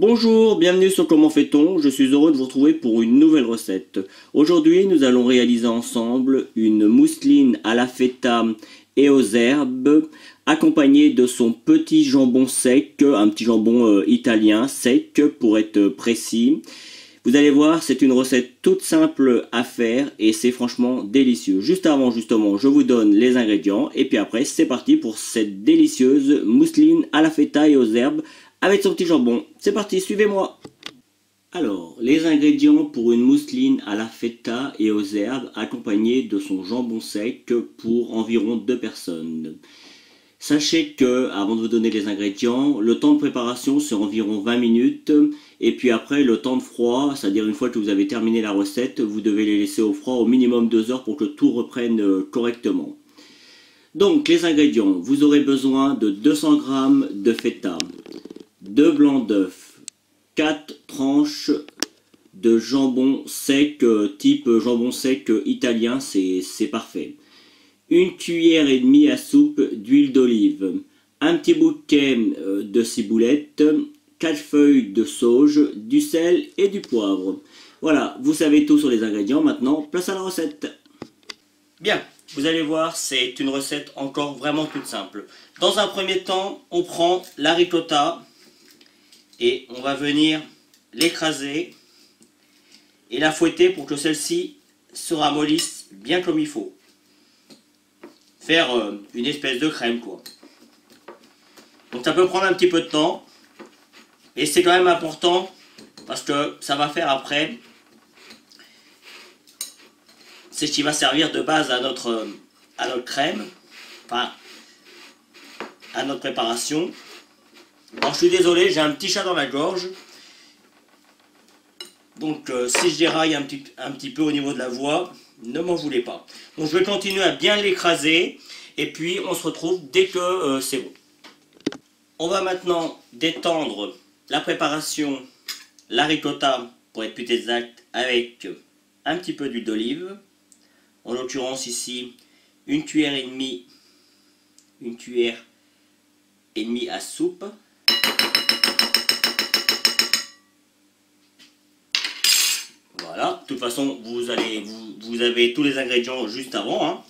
Bonjour, bienvenue sur Comment fait-on. Je suis heureux de vous retrouver pour une nouvelle recette. Aujourd'hui, nous allons réaliser ensemble une mousseline à la feta et aux herbes, accompagnée de son petit jambon sec, un petit jambon italien sec pour être précis. Vous allez voir, c'est une recette toute simple à faire et c'est franchement délicieux. Juste avant, justement, je vous donne les ingrédients et puis après, c'est parti pour cette délicieuse mousseline à la feta et aux herbes avec son petit jambon. C'est parti, suivez-moi. Alors, les ingrédients pour une mousseline à la feta et aux herbes accompagnée de son jambon sec pour environ 2 personnes. Sachez que, avant de vous donner les ingrédients, le temps de préparation c'est environ 20 minutes et puis après le temps de froid, c'est-à-dire une fois que vous avez terminé la recette, vous devez les laisser au froid au minimum 2 heures pour que tout reprenne correctement. Donc les ingrédients, vous aurez besoin de 200 g de feta, 2 blancs d'œufs, 4 tranches de jambon sec, type jambon sec italien, c'est parfait. Une cuillère et demie à soupe d'huile d'olive, un petit bouquet de ciboulette, 4 feuilles de sauge, du sel et du poivre. Voilà, vous savez tout sur les ingrédients, maintenant place à la recette. Bien, vous allez voir, c'est une recette encore vraiment toute simple. Dans un premier temps, on prend la ricotta et on va venir l'écraser et la fouetter pour que celle-ci se ramollisse bien comme il faut. Faire une espèce de crème quoi. Donc ça peut prendre un petit peu de temps et c'est quand même important parce que ça va faire après, c'est ce qui va servir de base à notre crème, enfin à notre préparation. Alors je suis désolé, j'ai un petit chat dans la gorge, donc si je déraille un petit peu au niveau de la voix, ne m'en voulez pas. Donc je vais continuer à bien l'écraser et puis on se retrouve dès que c'est bon. On va maintenant détendre la préparation, la ricotta pour être plus exact, avec un petit peu d'huile d'olive. En l'occurrence ici, une cuillère et demie à soupe. Voilà, de toute façon, vous avez tous les ingrédients juste avant. Hein.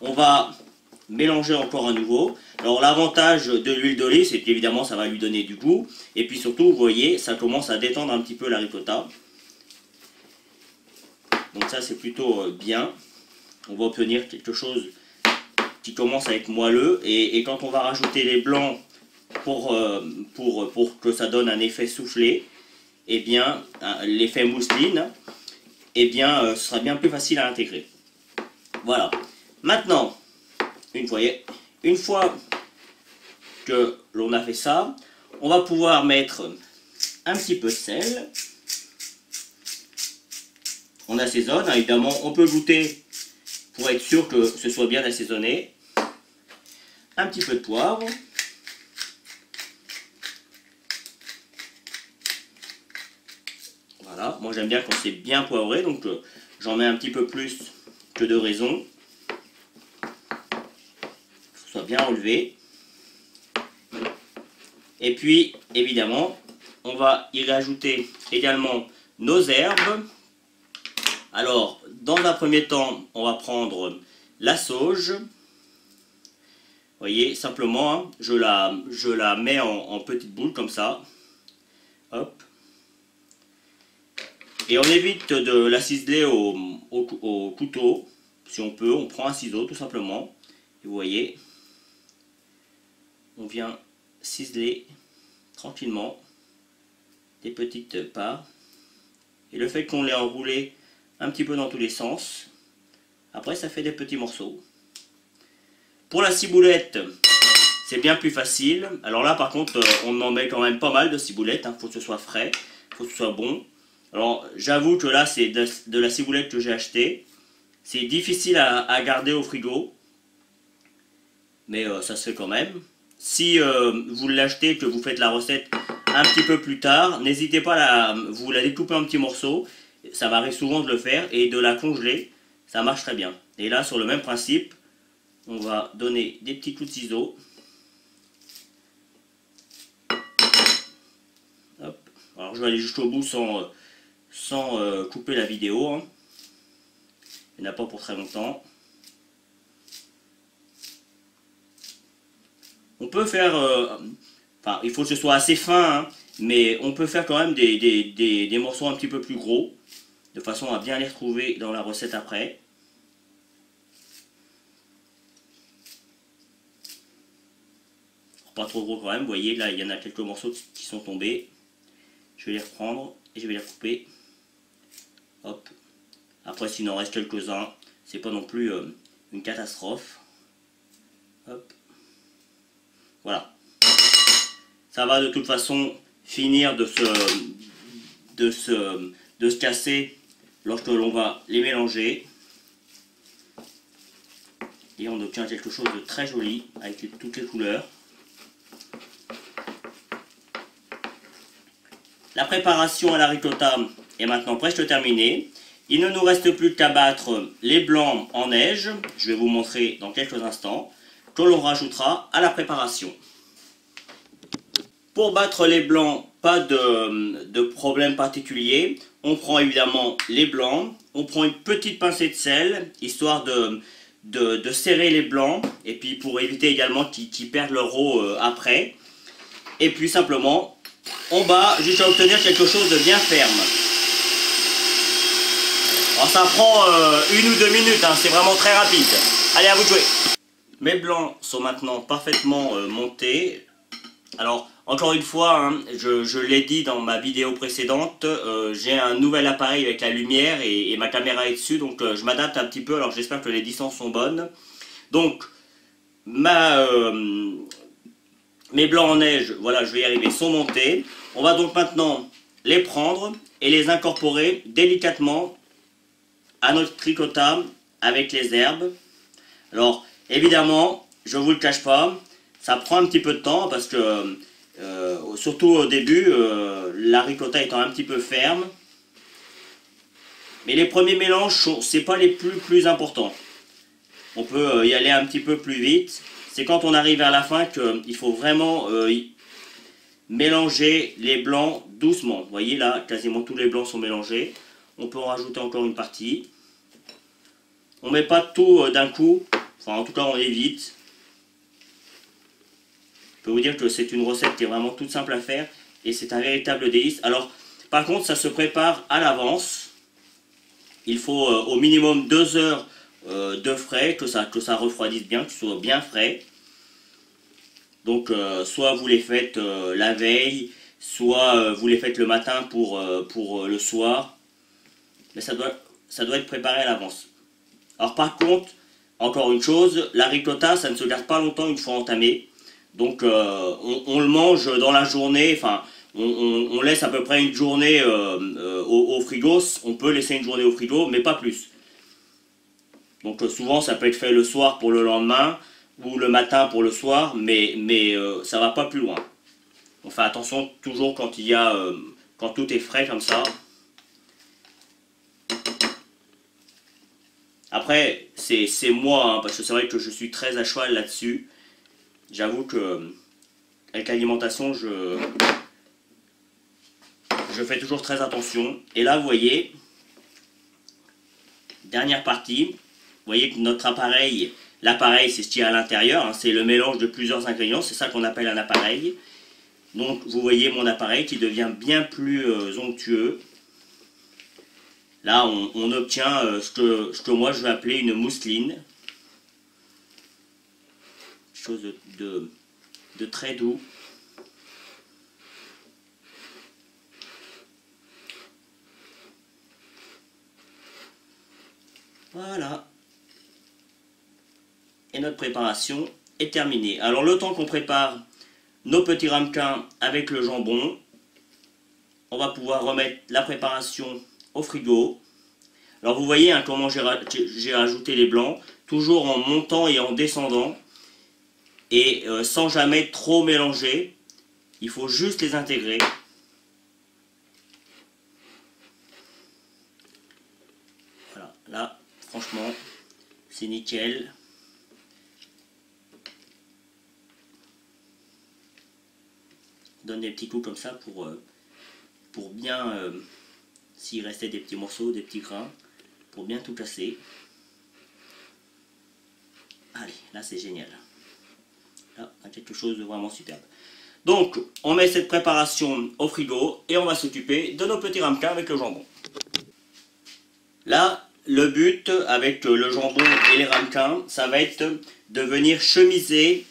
On va mélanger encore à nouveau. Alors l'avantage de l'huile d'olive, c'est qu'évidemment ça va lui donner du goût. Et puis surtout, vous voyez, ça commence à détendre un petit peu la ricotta. Donc ça c'est plutôt bien. On va obtenir quelque chose qui commence à être moelleux. Et quand on va rajouter les blancs pour que ça donne un effet soufflé, eh bien, l'effet mousseline, eh bien, ce sera bien plus facile à intégrer. Voilà. Maintenant, une fois que l'on a fait ça, on va pouvoir mettre un petit peu de sel. On assaisonne, hein, évidemment, on peut goûter pour être sûr que ce soit bien assaisonné. Un petit peu de poivre. Voilà, moi j'aime bien quand c'est bien poivré, donc j'en mets un petit peu plus que de raison. Que ce soit bien relevé. Et puis, évidemment, on va y rajouter également nos herbes. Alors, dans un premier temps, on va prendre la sauge. Vous voyez, simplement, hein, je la mets en petites boules comme ça. Hop. Et on évite de la ciseler au couteau. Si on peut, on prend un ciseau tout simplement. Et vous voyez, on vient ciseler tranquillement des petites parts. Et le fait qu'on l'ait enroulé un petit peu dans tous les sens, après ça fait des petits morceaux. Pour la ciboulette, c'est bien plus facile. Alors là par contre, on en met quand même pas mal de ciboulette. Faut que ce soit frais, faut que ce soit bon. Alors j'avoue que là c'est de la ciboulette que j'ai acheté. C'est difficile à garder au frigo, mais ça se fait quand même. Si vous l'achetez, que vous faites la recette un petit peu plus tard, n'hésitez pas à vous la découper en petits morceaux. Ça m'arrive souvent de le faire et de la congeler, ça marche très bien. Et là sur le même principe, on va donner des petits coups de ciseaux. Hop. Alors je vais aller jusqu'au bout sans couper la vidéo, hein. Il n'y en a pas pour très longtemps. On peut faire, enfin il faut que ce soit assez fin, hein, mais on peut faire quand même des morceaux un petit peu plus gros, de façon à bien les retrouver dans la recette après. Pas trop gros quand même, vous voyez là il y en a quelques morceaux qui sont tombés. Je vais les reprendre et je vais les recouper. Hop. Après s'il en reste quelques-uns, c'est pas non plus une catastrophe. Hop. Voilà. Ça va de toute façon finir de se casser lorsque l'on va les mélanger. Et on obtient quelque chose de très joli avec toutes les couleurs. La préparation à la ricotta est maintenant presque terminée. Il ne nous reste plus qu'à battre les blancs en neige. Je vais vous montrer dans quelques instants, que l'on rajoutera à la préparation. Pour battre les blancs, pas de problème particulier. On prend évidemment les blancs, on prend une petite pincée de sel, histoire de serrer les blancs, et puis pour éviter également qu'ils perdent leur eau après. Et puis simplement, on bat jusqu'à obtenir quelque chose de bien ferme. Alors ça prend 1 ou 2 minutes, hein, c'est vraiment très rapide. Allez, à vous de jouer. Mes blancs sont maintenant parfaitement montés. Alors, encore une fois, hein, je l'ai dit dans ma vidéo précédente, j'ai un nouvel appareil avec la lumière et ma caméra est dessus, donc je m'adapte un petit peu, alors j'espère que les distances sont bonnes. Donc, mes blancs en neige, voilà, je vais y arriver, sont montés. On va donc maintenant les prendre et les incorporer délicatement à notre ricotta avec les herbes. Alors, évidemment, je ne vous le cache pas, ça prend un petit peu de temps parce que, surtout au début, la ricotta étant un petit peu ferme. Mais les premiers mélanges, c'est pas les plus importants. On peut y aller un petit peu plus vite. C'est quand on arrive à la fin qu'il faut vraiment mélanger les blancs doucement. Vous voyez là, quasiment tous les blancs sont mélangés. On peut en rajouter encore une partie. On ne met pas tout d'un coup. Enfin, en tout cas, on évite. Je peux vous dire que c'est une recette qui est vraiment toute simple à faire et c'est un véritable délice. Alors, par contre, ça se prépare à l'avance. Il faut au minimum 2 heures de frais, que ça refroidisse bien, que ce soit bien frais. Donc, soit vous les faites la veille, soit vous les faites le matin pour le soir. Mais ça doit être préparé à l'avance. Alors, par contre, encore une chose, la ricotta, ça ne se garde pas longtemps une fois entamé. Donc on le mange dans la journée, enfin on laisse à peu près une journée au frigo, on peut laisser une journée au frigo, mais pas plus. Donc souvent ça peut être fait le soir pour le lendemain, ou le matin pour le soir, mais ça va pas plus loin. On fait attention toujours quand quand tout est frais comme ça. Après, c'est moi, hein, parce que c'est vrai que je suis très à cheval là-dessus. J'avoue que avec l'alimentation, je fais toujours très attention. Et là, vous voyez, dernière partie, vous voyez que notre appareil, l'appareil c'est ce qu'il y a à l'intérieur, hein, c'est le mélange de plusieurs ingrédients, c'est ça qu'on appelle un appareil. Donc vous voyez mon appareil qui devient bien plus onctueux. Là, on obtient ce que moi je vais appeler une mousseline. Chose de très doux. Voilà. Et notre préparation est terminée. Alors le temps qu'on prépare nos petits ramequins avec le jambon, on va pouvoir remettre la préparation au frigo. Alors vous voyez hein, comment j'ai rajouté les blancs, toujours en montant et en descendant, et sans jamais trop mélanger. Il faut juste les intégrer. Voilà, là, franchement, c'est nickel. Donne des petits coups comme ça pour pour bien, s'il restait des petits morceaux, des petits grains, pour bien tout casser. Allez, là c'est génial. Là, on a quelque chose de vraiment superbe. Donc, on met cette préparation au frigo et on va s'occuper de nos petits ramequins avec le jambon. Là, le but avec le jambon et les ramequins, ça va être de venir chemiser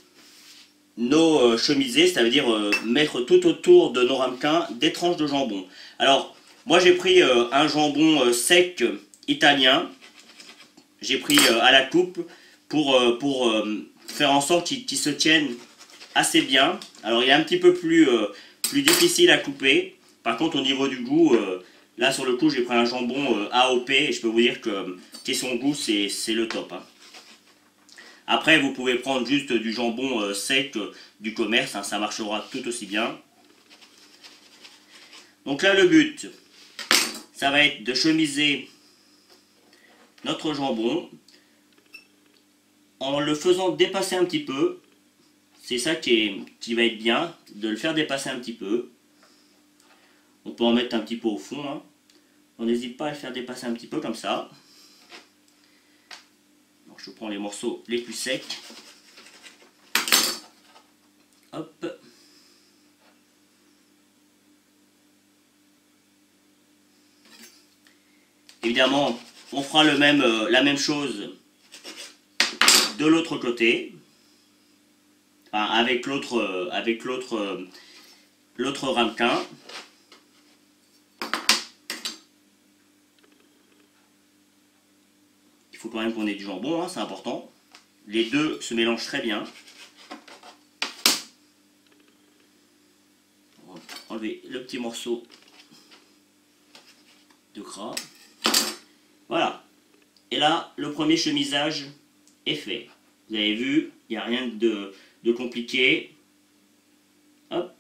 nos chemiser, ça veut dire mettre tout autour de nos ramequins des tranches de jambon. Alors, moi j'ai pris un jambon sec italien, j'ai pris à la coupe pour faire en sorte qu'il se tienne assez bien. Alors il est un petit peu plus difficile à couper, par contre au niveau du goût, là sur le coup j'ai pris un jambon AOP et je peux vous dire que son goût c'est le top, hein. Après, vous pouvez prendre juste du jambon sec du commerce, hein, ça marchera tout aussi bien. Donc là, le but, ça va être de chemiser notre jambon en le faisant dépasser un petit peu. C'est ça qui va être bien, de le faire dépasser un petit peu. On peut en mettre un petit peu au fond, hein. On n'hésite pas à le faire dépasser un petit peu comme ça. Je prends les morceaux les plus secs. Hop. Évidemment, on fera la même chose de l'autre côté. Enfin, avec l'autre ramequin. Il faut quand même qu'on ait du jambon, hein, c'est important. Les deux se mélangent très bien. On va enlever le petit morceau de gras. Voilà. Et là, le premier chemisage est fait. Vous avez vu, il n'y a rien de compliqué. Hop.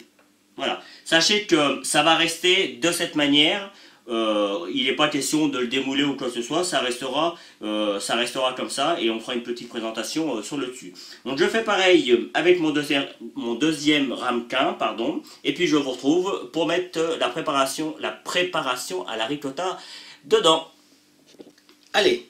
Voilà. Sachez que ça va rester de cette manière. Il n'est pas question de le démouler ou quoi que ce soit, ça restera comme ça et on fera une petite présentation sur le dessus. Donc je fais pareil avec mon deuxième ramequin, pardon, et puis je vous retrouve pour mettre la préparation à la ricotta dedans. Allez,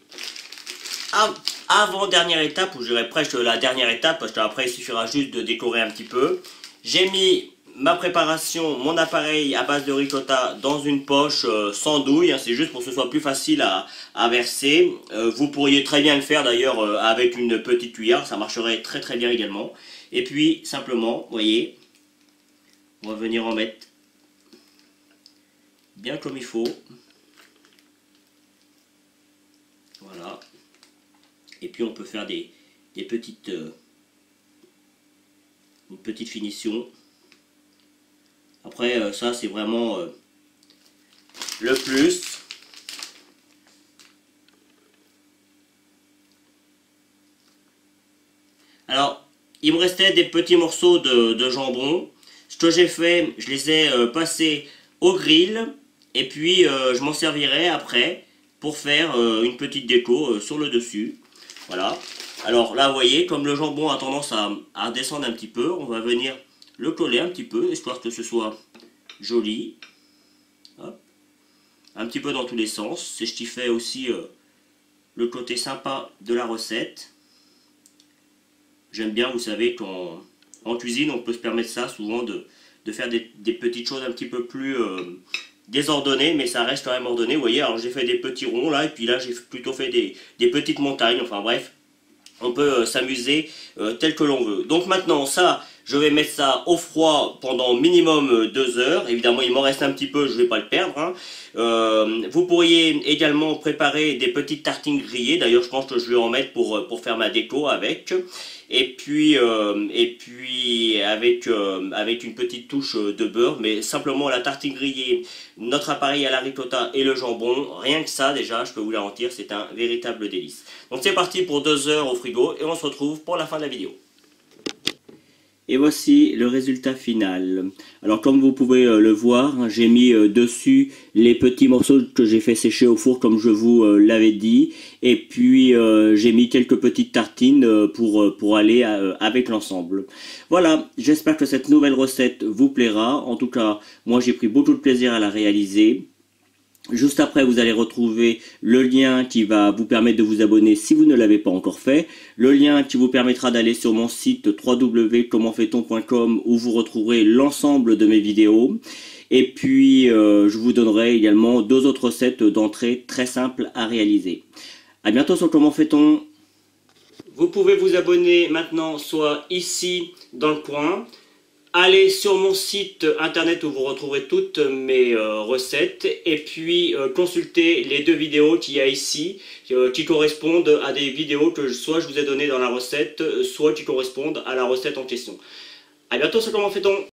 avant dernière étape, ou je dirais presque la dernière étape, parce qu'après il suffira juste de décorer un petit peu, j'ai mis ma préparation, mon appareil à base de ricotta dans une poche sans douille, hein, c'est juste pour que ce soit plus facile à verser. Vous pourriez très bien le faire d'ailleurs avec une petite cuillère, ça marcherait très très bien également. Et puis simplement, vous voyez, on va venir en mettre bien comme il faut. Voilà. Et puis on peut faire une petite finition. Après, ça c'est vraiment le plus. Alors, il me restait des petits morceaux de jambon. Ce que j'ai fait, je les ai passés au grill. Et puis, je m'en servirai après pour faire une petite déco sur le dessus. Voilà. Alors là, vous voyez, comme le jambon a tendance à descendre un petit peu, on va venir le coller un petit peu, histoire que ce soit joli. Hop. Un petit peu dans tous les sens. C'est ce qui fait aussi le côté sympa de la recette. J'aime bien, vous savez, qu'en cuisine, on peut se permettre ça souvent de faire des petites choses un petit peu plus désordonnées, mais ça reste quand même ordonné. Vous voyez, alors j'ai fait des petits ronds là, et puis là j'ai plutôt fait des petites montagnes. Enfin bref, on peut s'amuser tel que l'on veut. Donc maintenant, ça, je vais mettre ça au froid pendant minimum 2 heures. Évidemment, il m'en reste un petit peu, je ne vais pas le perdre, hein. Vous pourriez également préparer des petites tartines grillées. D'ailleurs, je pense que je vais en mettre pour faire ma déco avec. Et puis avec une petite touche de beurre, mais simplement la tartine grillée, notre appareil à la ricotta et le jambon, rien que ça déjà, je peux vous garantir, c'est un véritable délice. Donc c'est parti pour 2 heures au frigo et on se retrouve pour la fin de la vidéo. Et voici le résultat final. Alors comme vous pouvez le voir, hein, j'ai mis dessus les petits morceaux que j'ai fait sécher au four comme je vous l'avais dit. Et puis j'ai mis quelques petites tartines pour aller avec l'ensemble. Voilà, j'espère que cette nouvelle recette vous plaira. En tout cas, moi j'ai pris beaucoup de plaisir à la réaliser. Juste après, vous allez retrouver le lien qui va vous permettre de vous abonner si vous ne l'avez pas encore fait. Le lien qui vous permettra d'aller sur mon site www.commentfaiton.com où vous retrouverez l'ensemble de mes vidéos. Et puis, je vous donnerai également deux autres recettes d'entrée très simples à réaliser. À bientôt sur Comment fait-on. Vous pouvez vous abonner maintenant soit ici dans le coin. Allez sur mon site internet où vous retrouverez toutes mes recettes et puis consultez les deux vidéos qu'il y a ici qui correspondent à des vidéos que soit je vous ai données dans la recette, soit qui correspondent à la recette en question. A bientôt sur Comment fait-on.